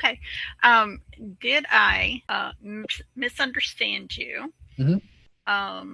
Okay. Um, did I misunderstand you Mhm.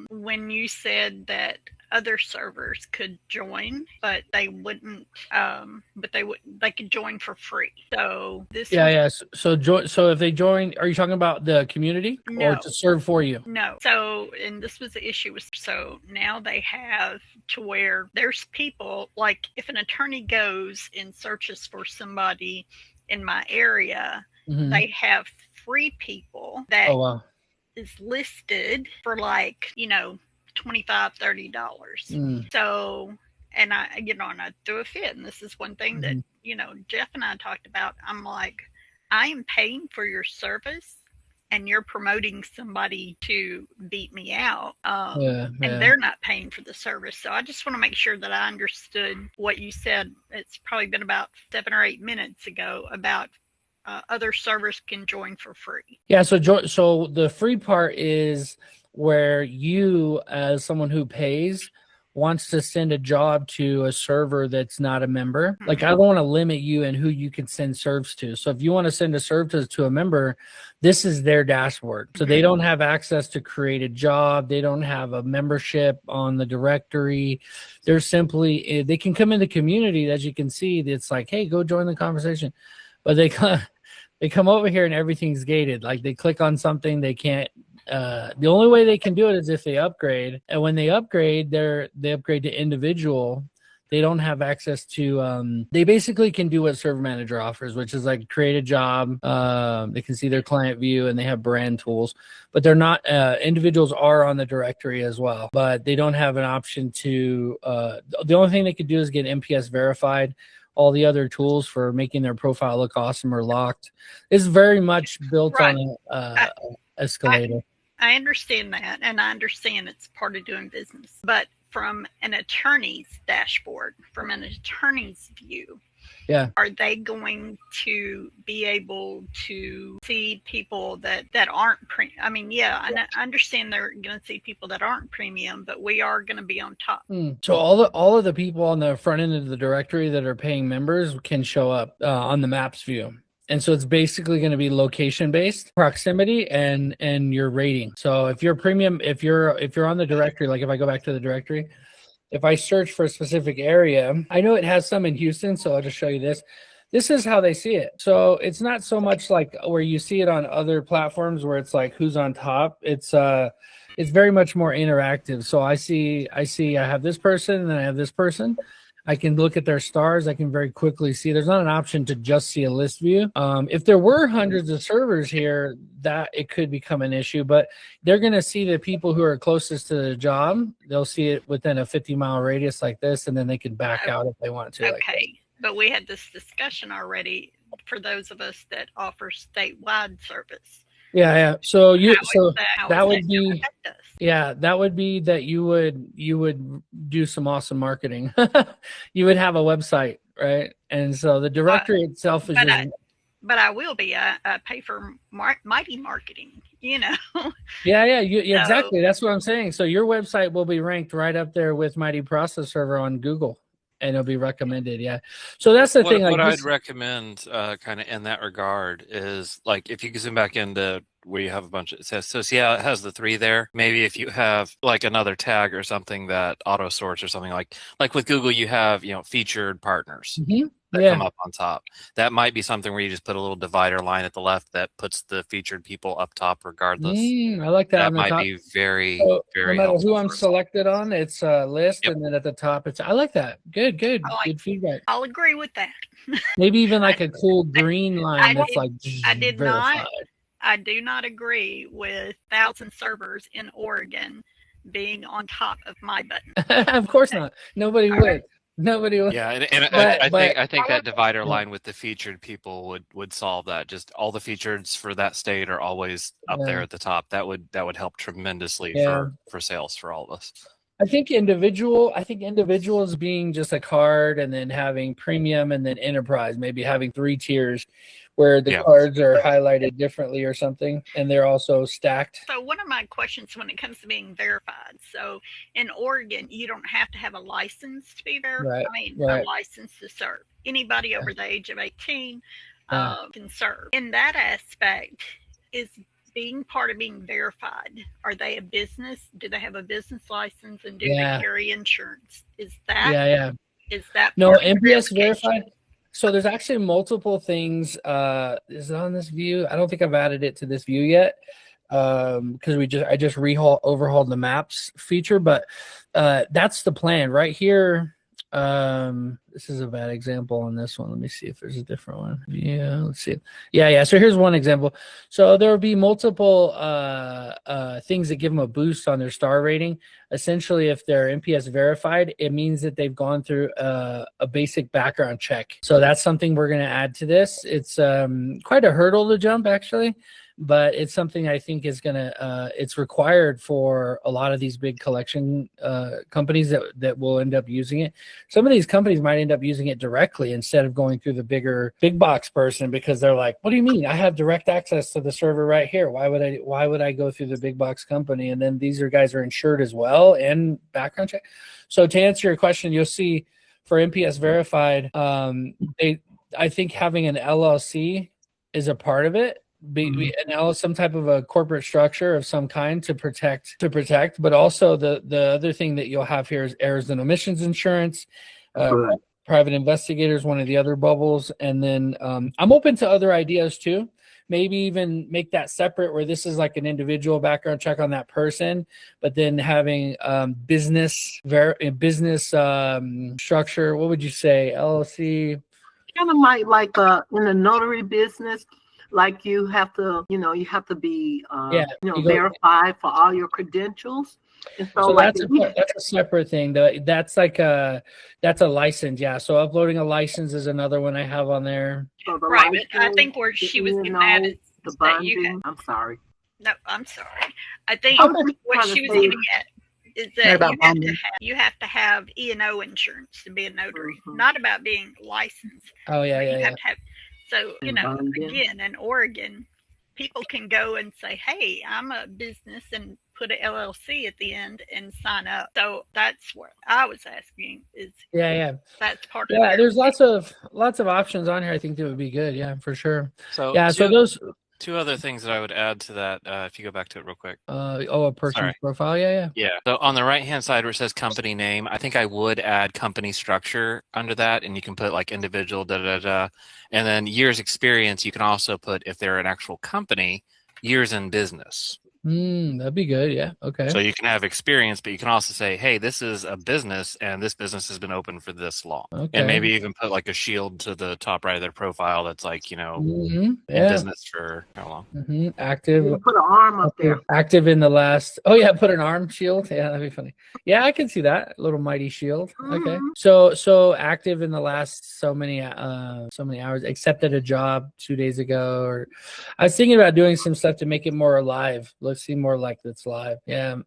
when you said that other servers could join, but they wouldn't? But they could join for free. So this Yeah, was yeah. So if they join, are you talking about the community or no. to serve for you? No. So, and this was the issue with, so now they have to where there's people, like if an attorney goes and searches for somebody in my area, Hmm. they have free people that Oh wow. is listed for like, $25, $30. Mm. So, and I threw a fit. And this is one thing that, Hmm. Jeff and I talked about. I'm like, I am paying for your service and you're promoting somebody to beat me out. Yeah, And yeah. they're not paying for the service. So I just want to make sure that I understood what you said. It's probably been about 7 or 8 minutes ago about other servers can join for free. Yeah, so the free part is where you, as someone who pays, wants to send a job to a server that's not a member. Like I Mm-hmm. don't want to limit you and who you can send serves to. So if you want to send a serve to a member, this is their dashboard. So they Mm-hmm. don't have access to create a job. They don't have a membership on the directory. They're simply they can come in the community, as you can see. It's like, hey, go join the conversation, but they come over here and everything's gated. Like they click on something, they can't. The only way they can do it is if they upgrade. And when they upgrade, they upgrade to individual. They don't have access to. They basically can do what Server Manager offers, which is like create a job. They can see their client view and they have brand tools, but they're not. Individuals are on the directory as well, but they don't have an option to. The only thing they could do is get NPS verified. All the other tools for making their profile look awesome are locked. It's very much built Right. on I, a I escalator. I understand that, and I understand it's part of doing business. But from an attorney's dashboard, from an attorney's view, Yeah. are they going to be able to see people that aren't premium? I mean, yeah, I understand they're going to see people that aren't premium, but we are going to be on top. So all of the people on the front end of the directory that are paying members can show up on the maps view. And so it's basically going to be location based proximity and your rating. So if you're premium, if you're on the directory, like if I go back to the directory, if I search for a specific area, I know it has some in Houston, so I'll just show you this. This is how they see it. So it's not so much like where you see it on other platforms where it's like who's on top. It's very much more interactive. So I have this person and then I have this person. I can look at their stars. I can very quickly see. There's not an option to just see a list view. If there were hundreds of servers here, that it could become an issue. But they're going to see the people who are closest to the job. They'll see it within a 50-mile radius like this, and then they can back out if they want to. Like Okay, but we had this discussion already for those of us that offer statewide service. yeah. So How is that that would going to be affect us? yeah, that would be that you would do some awesome marketing. You would have a website, right? And so the Uh, directory itself is but just but I will be. I pay for mighty marketing, yeah, yeah, So exactly. That's what I'm saying. So your website will be ranked right up there with Mighty Process Server on Google, and it'll be recommended. Yeah. So that's the thing. What Like I'd this. recommend, kind of in that regard, is like if you can zoom back into where you have a bunch of it says, so see how it has the three there. Maybe if you have like another tag or something that auto sorts or something like with Google, you have featured partners Mhm. that Yeah. come up on top. That might be something where you just put a little divider line at the left that puts the featured people up top regardless. I like that on That the might top. be very, So no very matter who helpful I'm for us all. selected on, it's a list, Yep. and then at the top, it's. I like that. Good, I good, like. good feedback. I'll agree with that. Maybe even I, like a cool green line I that's did. like I did not. verified. I do not agree with 1,000 servers in Oregon being on top of my button. Of course not. Nobody All right. would. Nobody would. Yeah, and But I think that divider yeah, line with the featured people would solve that. Just all the features for that state are always up there yeah, at the top. That would help tremendously yeah. for sales for all of us. I think individuals being just a card and then having premium and then enterprise, maybe having three tiers where the Yeah. cards are highlighted differently or something, and they're also stacked. So one of my questions when it comes to being verified, so in Oregon, you don't have to have a license to be verified. Right, I mean, a right. license to serve. Anybody over the age of 18 can serve. In that aspect, is being part of being verified. Are they a business? Do they have a business license, and do they carry insurance? Is that is that no part of NPS verification? verified? So there's actually multiple things. Is it on this view? I don't think I've added it to this view yet, because I just overhauled the maps feature, but that's the plan right here. This is a bad example on this one. Let me see if there's a different one. Yeah, let's see. Yeah. So here's one example. So there will be multiple things that give them a boost on their star rating. Essentially, if they're NPS verified, it means that they've gone through a basic background check. So that's something we're going to add to this. It's quite a hurdle to jump, actually, but it's something I think is it's required for a lot of these big collection companies that will end up using it. Some of these companies might end up using it directly instead of going through the big box person, because they're like, what do you mean? I have direct access to the server right here. Why would I go through the big box company? And then these guys are insured as well and background check. So to answer your question, you'll see for NPS verified, I think having an LLC is a part of it. Some type of a corporate structure of some kind to protect, but also the other thing that you'll have here is errors and omissions insurance, private investigators, one of the other bubbles. And then I'm open to other ideas too. Maybe even make that separate, where this is like an individual background check on that person, but then having business structure. What would you say? LLC? Kind of like in the notary business. Like you have to be, verified for all your credentials. And so that's a separate thing. That's a license. Yeah. So uploading a license is another one I have on there. So right. License, I think where she was getting at is the bonding. I'm sorry. No, I'm sorry. I think what she was getting at is that you have to have E&O insurance to be a notary. Not about being licensed. Oh yeah. You have to have. So, again, in Oregon, people can go and say, hey, I'm a business, and put an LLC at the end and sign up. So that's what I was asking is, that's part of it. Yeah, there's lots of options on here. I think that would be good. Yeah, for sure. So, so those two other things that I would add to that, if you go back to it real quick. A person's profile. Yeah. So on the right hand side where it says company name, I think I would add company structure under that, and you can put like individual, and then years experience. You can also put, if they're an actual company, years in business. That'd be good. Yeah. Okay. So you can have experience, but you can also say, hey, this is a business, and this business has been open for this long. Okay. And maybe even put like a shield to the top right of their profile that's like, in business for how long? Active. Put an arm up there. Active in the last. Oh yeah, put an arm shield. Yeah, that'd be funny. Yeah, I can see that little mighty shield. Okay. So active in the last so many hours. Accepted a job 2 days ago, or I was thinking about doing some stuff to make it more alive. Let's see more like it's live. Yeah.